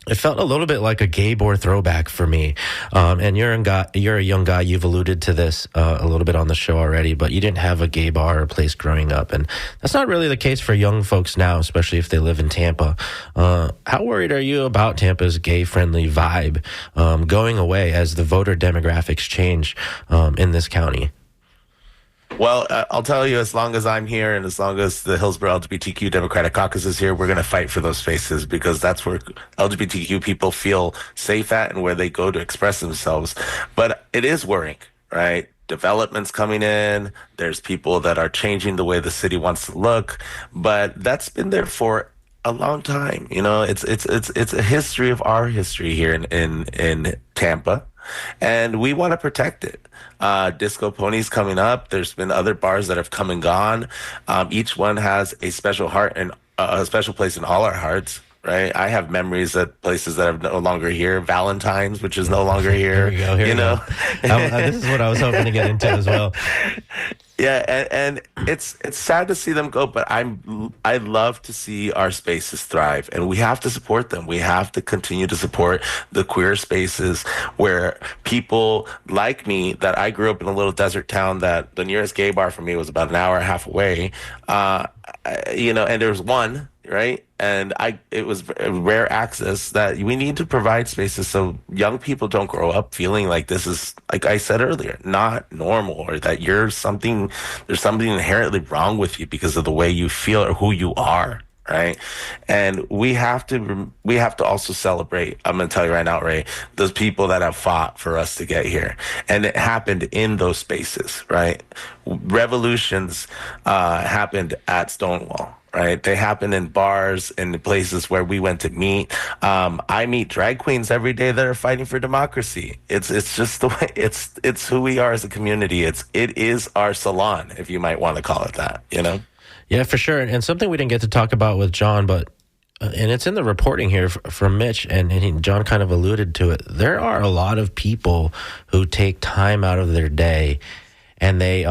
It felt a little bit like a gay bar throwback for me. And you're a young guy. You've alluded to this a little bit on the show already, but you didn't have a gay bar or place growing up. And that's not really the case for young folks now, especially if they live in Tampa. How worried are you about Tampa's gay-friendly vibe going away as the voter demographics change in this county? Well, I'll tell you, as long as I'm here and as long as the Hillsborough LGBTQ Democratic Caucus is here, we're going to fight for those spaces because that's where LGBTQ people feel safe at and where they go to express themselves. But it is worrying, right? Development's coming in. There's people that are changing the way the city wants to look, but that's been there for a long time. It's a history of our history here in Tampa. And we want to protect it. Disco Pony's coming up. There's been other bars that have come and gone. Each one has a special heart and a special place in all our hearts. Right. I have memories at places that are no longer here. Valentine's, which is no longer here. Here we go. This is what I was hoping to get into as well. Yeah, and it's sad to see them go, but I love to see our spaces thrive, and we have to support them. We have to continue to support the queer spaces where people like me, that I grew up in a little desert town that the nearest gay bar for me was about an hour and a half away, and there was one, right? And it was rare access that we need to provide spaces so young people don't grow up feeling like this is, like I said earlier, not normal, or that there's something inherently wrong with you because of the way you feel or who you are, right? And we have to also celebrate, I'm going to tell you right now, Ray, those people that have fought for us to get here. And it happened in those spaces, right? Revolutions happened at Stonewall. Right. They happen in bars and the places where we went to meet. I meet drag queens every day that are fighting for democracy. It's just the way it's who we are as a community. It is our salon, if you might want to call it that, Yeah, for sure. And something we didn't get to talk about with John, but and it's in the reporting here from Mitch, and John kind of alluded to it. There are a lot of people who take time out of their day and they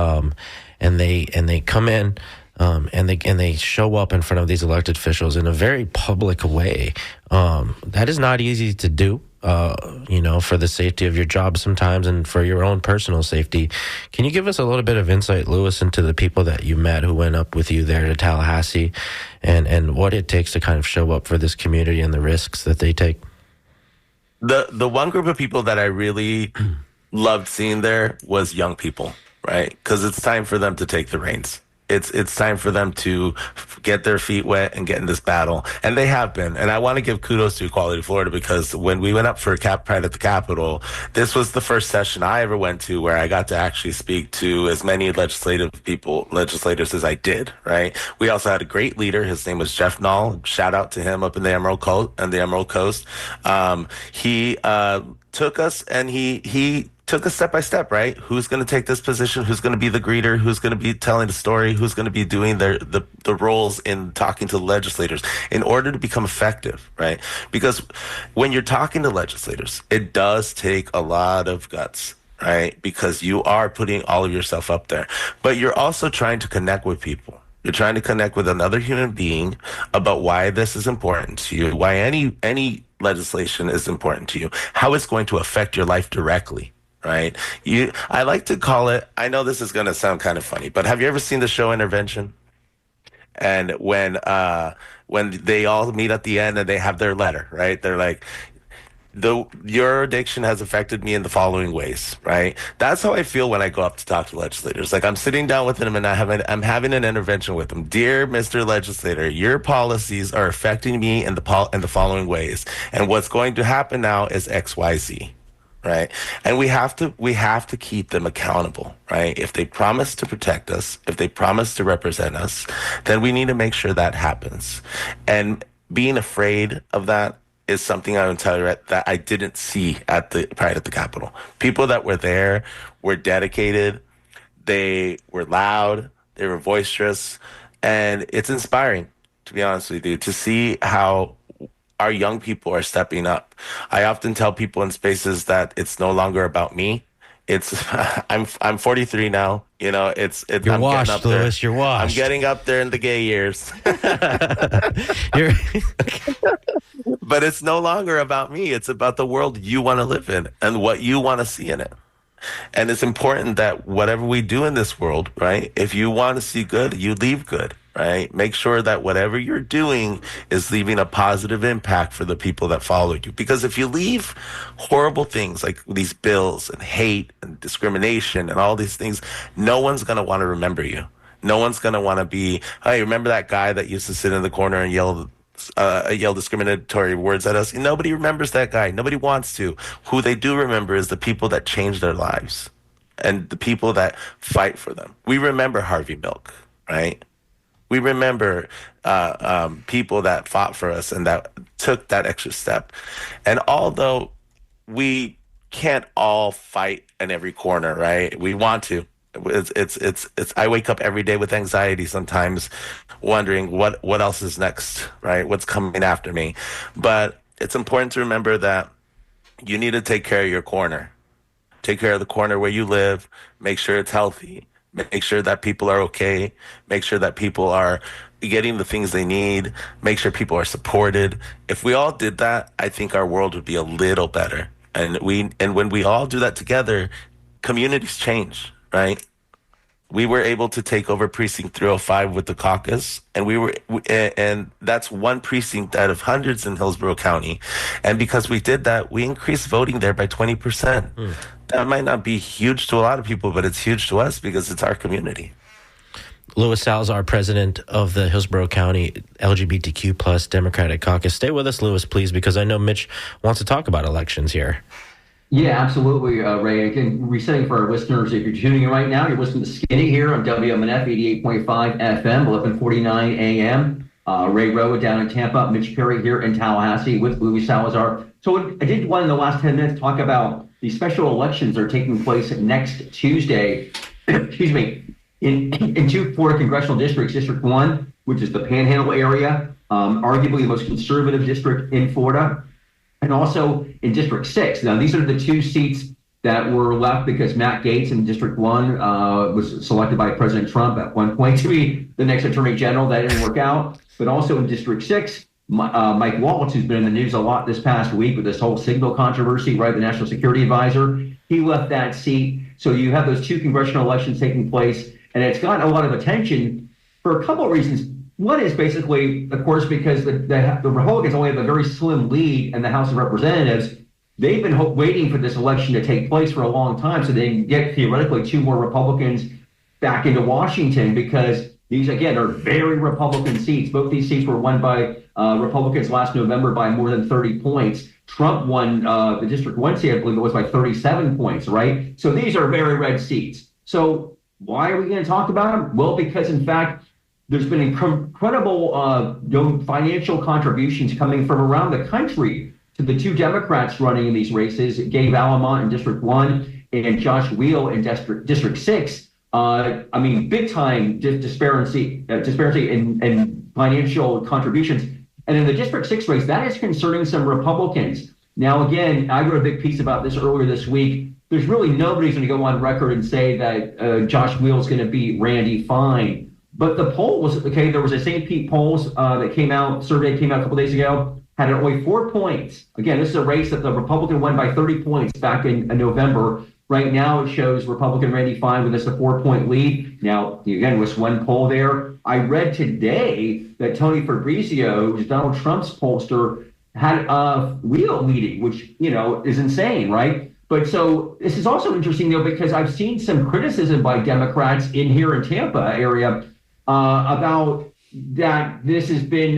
come in and they show up in front of these elected officials in a very public way. That is not easy to do. For the safety of your job sometimes and for your own personal safety. Can you give us a little bit of insight, Louis, into the people that you met who went up with you there to Tallahassee and what it takes to kind of show up for this community and the risks that they take? The one group of people that I really loved seeing there was young people, right? Because it's time for them to take the reins. It's time for them to get their feet wet and get in this battle. And they have been. And I want to give kudos to Equality Florida, because when we went up for Cap Pride at the Capitol, this was the first session I ever went to where I got to actually speak to as many legislators as I did, right? We also had a great leader. His name was Jeff Nall. Shout out to him up in the Emerald Coast. He took us and he took us step by step, right? Who's going to take this position? Who's going to be the greeter? Who's going to be telling the story? Who's going to be doing the roles in talking to the legislators in order to become effective, right? Because when you're talking to legislators, it does take a lot of guts, right? Because you are putting all of yourself up there, but you're also trying to connect with people. You're trying to connect with another human being about why this is important to you, why any legislation is important to you, how it's going to affect your life directly. Right. I like to call it, I know this is going to sound kind of funny, but have you ever seen the show Intervention? And when they all meet at the end and they have their letter, right? They're like, your addiction has affected me in the following ways, right? That's how I feel when I go up to talk to legislators. Like, I'm sitting down with them and I'm having an intervention with them. Dear Mr. Legislator, your policies are affecting me in the following ways. And what's going to happen now is XYZ. Right. And we have to keep them accountable. Right. If they promise to protect us, if they promise to represent us, then we need to make sure that happens. And being afraid of that is something I would tell you that I didn't see at the Pride at the Capitol. People that were there were dedicated. They were loud. They were boisterous. And it's inspiring, to be honest with you, to see how our young people are stepping up. I often tell people in spaces that it's no longer about me. It's I'm 43 now. You know, it's you're I'm washed, getting up there. Louis. You're washed. I'm getting up there in the gay years. But it's no longer about me. It's about the world you want to live in and what you want to see in it. And it's important that whatever we do in this world, right? If you want to see good, you leave good. Right? Make sure that whatever you're doing is leaving a positive impact for the people that follow you. Because if you leave horrible things like these bills and hate and discrimination and all these things, no one's going to want to remember you. No one's going to want to be, hey, remember that guy that used to sit in the corner and yell discriminatory words at us? Nobody remembers that guy. Nobody wants to. Who they do remember is the people that change their lives and the people that fight for them. We remember Harvey Milk, right? We remember people that fought for us and that took that extra step. And although we can't all fight in every corner, right? We want to. It's I wake up every day with anxiety sometimes, wondering what else is next, right? What's coming after me? But it's important to remember that you need to take care of your corner. Take care of the corner where you live. Make sure it's healthy. Make sure that people are okay. Make sure that people are getting the things they need. Make sure people are supported. If we all did that, I think our world would be a little better. And when we all do that together, communities change, right? We were able to take over precinct 305 with the caucus, and that's one precinct out of hundreds in Hillsborough County. And because we did that, we increased voting there by 20%. That might not be huge to a lot of people, but it's huge to us because it's our community. Louis Salazar, president of the Hillsborough County LGBTQ plus Democratic Caucus. Stay with us, Louis, please, because I know Mitch wants to talk about elections here. Yeah, absolutely, Ray. Again, resetting for our listeners, if you're tuning in right now, you're listening to Skinny here on WMNF 88.5 FM, 11:49 a.m. Ray Roa down in Tampa, Mitch Perry here in Tallahassee with Louis Salazar. So I did want in the last 10 minutes talk about the special elections that are taking place next Tuesday, excuse me, in two Florida congressional districts, District 1, which is the Panhandle area, arguably the most conservative district in Florida, and also in District 6. Now, these are the two seats that were left because Matt Gaetz in District 1 was selected by President Trump at one point to be the next Attorney General. That didn't work out. But also in District 6, Mike Waltz, who's been in the news a lot this past week with this whole signal controversy, right, the National Security Advisor, he left that seat. So you have those 2 congressional elections taking place, and it's gotten a lot of attention for a couple of reasons. One is basically, of course, because the Republicans only have a very slim lead in the House of Representatives. They've been waiting for this election to take place for a long time so they can get theoretically 2 more Republicans back into Washington, because these, again, are very Republican seats. Both these seats were won by Republicans last November by more than 30 points. Trump won the District 1 seat, I believe it was, by 37 points, right? So these are very red seats. So why are we going to talk about them? Well, because, in fact, there's been incredible financial contributions coming from around the country to the 2 Democrats running in these races, Gabe Alamont in District 1 and Josh Weil in District 6. I mean, big time disparity in financial contributions. And in the District 6 race, that is concerning some Republicans. Now, again, I wrote a big piece about this earlier this week. There's really nobody's going to go on record and say that Josh Weil is going to beat Randy Fine. But the poll was, okay, there was a St. Pete polls survey came out a couple days ago, had only 4 points. Again, this is a race that the Republican won by 30 points back in November. Right now, it shows Republican Randy Fine with just a 4-point lead. Now, again, was one poll there. I read today that Tony Fabrizio, who's Donald Trump's pollster, had a Weil leading, which, is insane, right? But so this is also interesting, though, because I've seen some criticism by Democrats in here in Tampa area about that this has been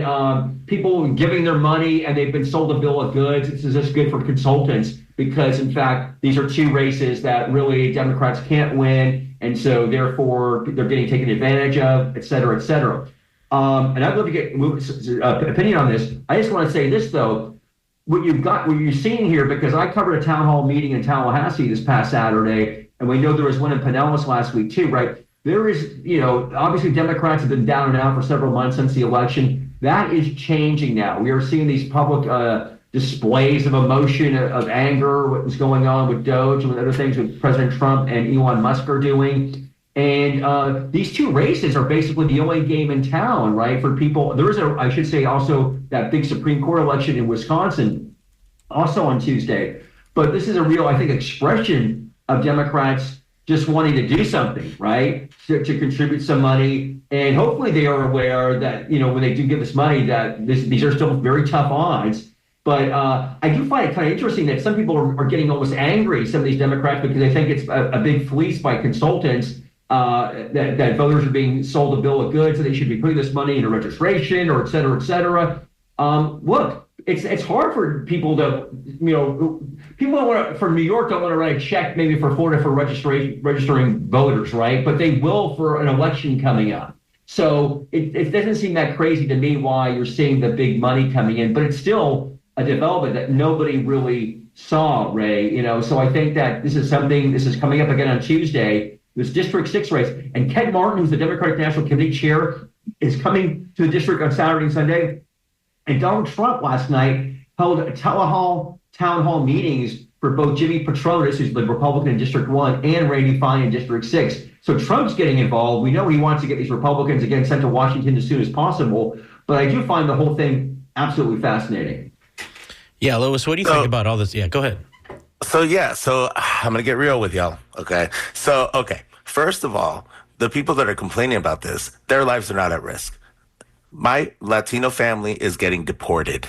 people giving their money and they've been sold a bill of goods. This is just good for consultants because, in fact, these are 2 races that really Democrats can't win. And so, therefore, they're getting taken advantage of, et cetera, et cetera. And I'd love to get opinion on this. I just want to say this, though. What you're seeing here, because I covered a town hall meeting in Tallahassee this past Saturday, and we know there was one in Pinellas last week, too, right? There is, obviously Democrats have been down and out for several months since the election. That is changing now. We are seeing these public displays of emotion, of anger, what was going on with Doge and with other things with President Trump and Elon Musk are doing. And these 2 races are basically the only game in town, right, for people. There is, I should say, also that big Supreme Court election in Wisconsin, also on Tuesday. But this is a real, I think, expression of Democrats just wanting to do something, right, to contribute some money. And hopefully they are aware that, when they do give this money, that these are still very tough odds. But I do find it kind of interesting that some people are getting almost angry, some of these Democrats, because they think it's a big fleece by consultants, that voters are being sold a bill of goods, and they should be putting this money into registration or et cetera, et cetera. Look, it's hard for people to, people don't want to, from New York, don't want to write a check maybe for Florida for registering voters, right? But they will for an election coming up. So it doesn't seem that crazy to me why you're seeing the big money coming in, but it's still a development that nobody really saw, Ray. So I think that this is coming up again on Tuesday, this District 6 race. And Ken Martin, who's the Democratic National Committee chair, is coming to the district on Saturday and Sunday. And Donald Trump last night held town hall meetings for both Jimmy Patronis, who's the Republican in District 1, and Randy Fine in District 6. So Trump's getting involved. We know he wants to get these Republicans, again, sent to Washington as soon as possible. But I do find the whole thing absolutely fascinating. Yeah, Lois, what do you think about all this? Yeah, go ahead. So I'm going to get real with y'all, okay? First of all, the people that are complaining about this, their lives are not at risk. My Latino family is getting deported.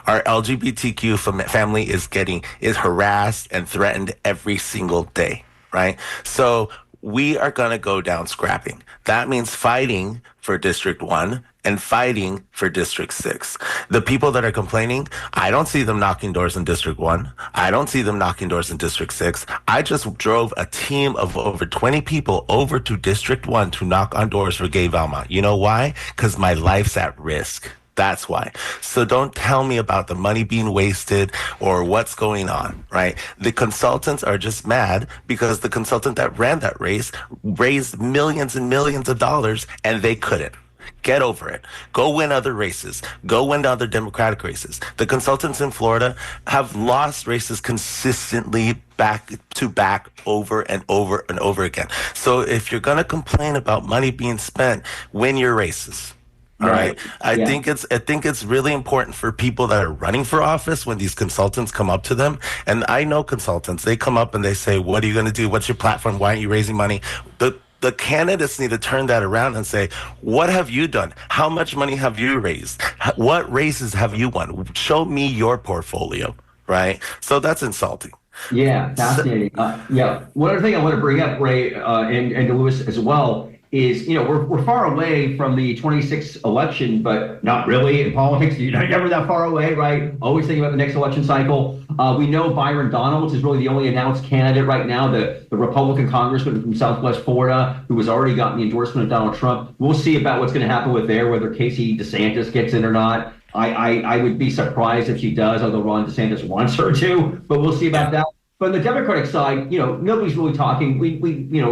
Our LGBTQ family is harassed and threatened every single day, right? So we are going to go down scrapping. That means fighting for District 1 and fighting for District 6. The people that are complaining, I don't see them knocking doors in District 1. I don't see them knocking doors in District 6. I just drove a team of over 20 people over to District 1 to knock on doors for Gabe Alamont. You know why? Because my life's at risk. That's why. So don't tell me about the money being wasted or what's going on, right? The consultants are just mad because the consultant that ran that race raised millions and millions of dollars and they couldn't. Get over it. Go win other races. Go win other Democratic races. The consultants in Florida have lost races consistently back to back over and over and over again. So if you're going to complain about money being spent, win your races. All right. I think it's really important for people that are running for office when these consultants come up to them. And I know consultants, they come up and they say, what are you going to do? What's your platform? Why aren't you raising money? The candidates need to turn that around and say, what have you done? How much money have you raised? What races have you won? Show me your portfolio, right? So that's insulting. Yeah, fascinating. One other thing I want to bring up, Ray, and to Louis as well, is, we're far away from the 26th election, but not really in politics. You're never that far away, right? Always thinking about the next election cycle. We know Byron Donalds is really the only announced candidate right now, the Republican congressman from Southwest Florida, who has already gotten the endorsement of Donald Trump. We'll see about what's going to happen with there, whether Casey DeSantis gets in or not. I would be surprised if she does, although Ron DeSantis wants her to, but we'll see about that. But on the Democratic side, nobody's really talking. We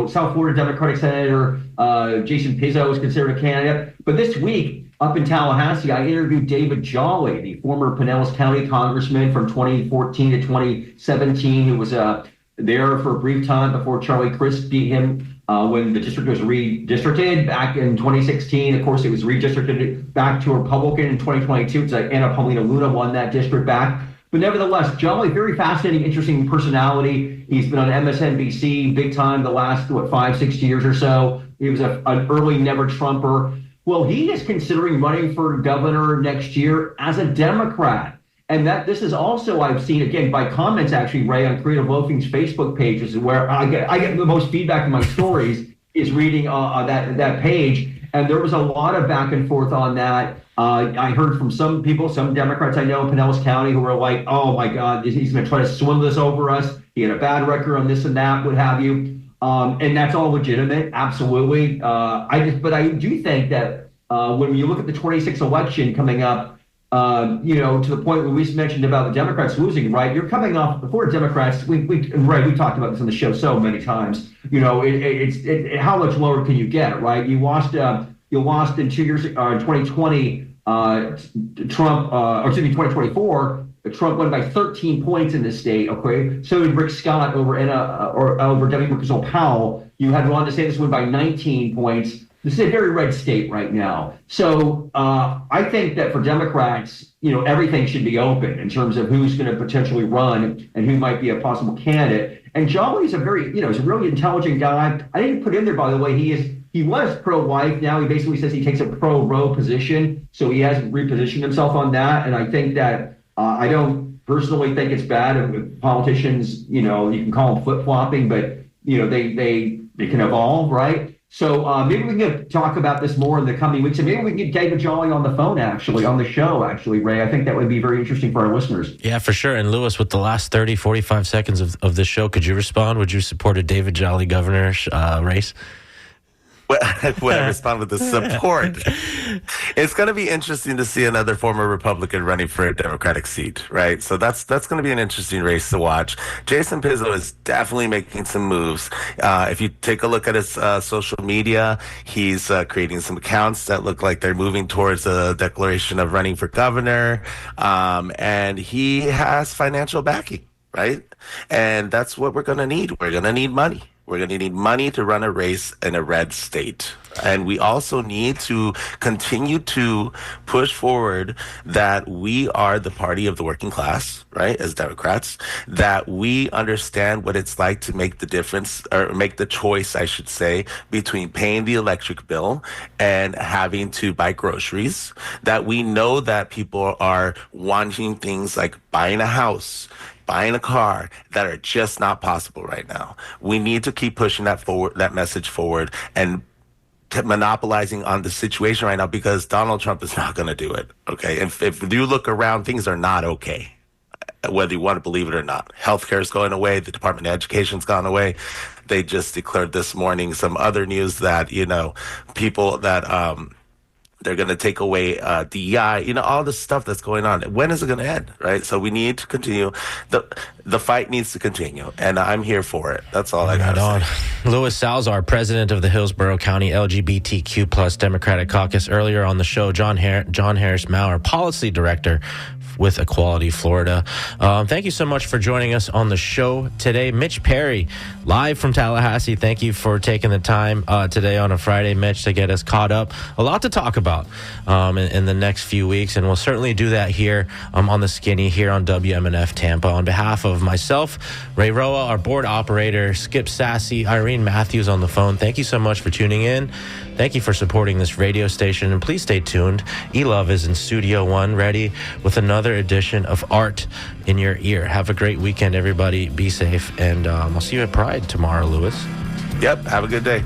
South Florida Democratic Senator Jason Pizzo is considered a candidate. But this week, up in Tallahassee, I interviewed David Jolly, the former Pinellas County congressman from 2014 to 2017, who was there for a brief time before Charlie Crist beat him when the district was redistricted back in 2016. Of course, it was redistricted back to a Republican in 2022. So Anna Paulina Luna won that district back. But nevertheless, Jolly, very fascinating, interesting personality. He's been on MSNBC big time the last, 5-6 years or so. He was an early never Trumper. Well, he is considering running for governor next year as a Democrat. And this is also, I've seen, again, by comments, actually, Ray, on Creative Loafing's Facebook pages, where I get the most feedback in my stories is reading that page. And there was a lot of back and forth on that. I heard from some people, some Democrats I know in Pinellas County, who were like, oh, my God, he's going to try to swindle this over us. He had a bad record on this and that, what have you. And that's all legitimate. Absolutely. But I do think that when you look at the 26th election coming up, to the point where we mentioned about the Democrats losing, right? You're coming off before Democrats. We talked about this on the show so many times. It's how much lower can you get, right? You lost in 2 years, in 2020, Trump, 2024. Trump won by 13 points in this state. Okay, so did Rick Scott over Debbie Brickensell-Powell. You had Ron DeSantis win by 19 points. This is a very red state right now. So I think that for Democrats, everything should be open in terms of who's going to potentially run and who might be a possible candidate. And Jolly's a very, he's a really intelligent guy. I didn't put in there, by the way, he was pro-life. Now he basically says he takes a pro-Roe position. So he has repositioned himself on that. And I think that I don't personally think it's bad if politicians, you can call them flip-flopping, but, they can evolve, right? So maybe we can talk about this more in the coming weeks. And maybe we can get David Jolly on the phone, on the show, Ray. I think that would be very interesting for our listeners. Yeah, for sure. And Louis, with the last 30, 45 seconds of the show, could you respond? Would you support a David Jolly governor race? Would I respond with the support? It's going to be interesting to see another former Republican running for a Democratic seat, right? So that's going to be an interesting race to watch. Jason Pizzo is definitely making some moves. If you take a look at his social media, he's creating some accounts that look like they're moving towards a declaration of running for governor, and he has financial backing, right? And that's what we're going to need. We're going to need money. We're going to need money to run a race in a red state. And we also need to continue to push forward that we are the party of the working class, right, as Democrats, that we understand what it's like to make the difference, or make the choice, I should say, between paying the electric bill and having to buy groceries, that we know that people are wanting things like buying a house, buying a car, that are just not possible right now. We need to keep pushing that message forward, and monopolizing on the situation right now, because Donald Trump is not going to do it. Okay. If you look around, things are not okay, whether you want to believe it or not. Healthcare is going away. The Department of Education's gone away. They just declared this morning some other news that, people that, They're going to take away DEI, all the stuff that's going on. When is it going to end, right? So we need to continue. The fight needs to continue, and I'm here for it. That's all I got to say. Louis Salazar, president of the Hillsborough County LGBTQ plus Democratic Caucus. Earlier on the show, John Harris Maurer, policy director with Equality Florida. Thank you so much for joining us on the show today. Mitch Perry, live from Tallahassee. Thank you for taking the time today on a Friday, Mitch, to get us caught up. A lot to talk about in the next few weeks, and we'll certainly do that here on The Skinny here on WMNF Tampa. On behalf of myself, Ray Roa, our board operator, Skip Sassy, Irene Matthews on the phone, thank you so much for tuning in. Thank you for supporting this radio station, and please stay tuned. E-Love is in Studio One, ready with another edition of Art in Your Ear. Have a great weekend, everybody. Be safe, and I'll see you at Pride tomorrow, Louis. Yep, have a good day.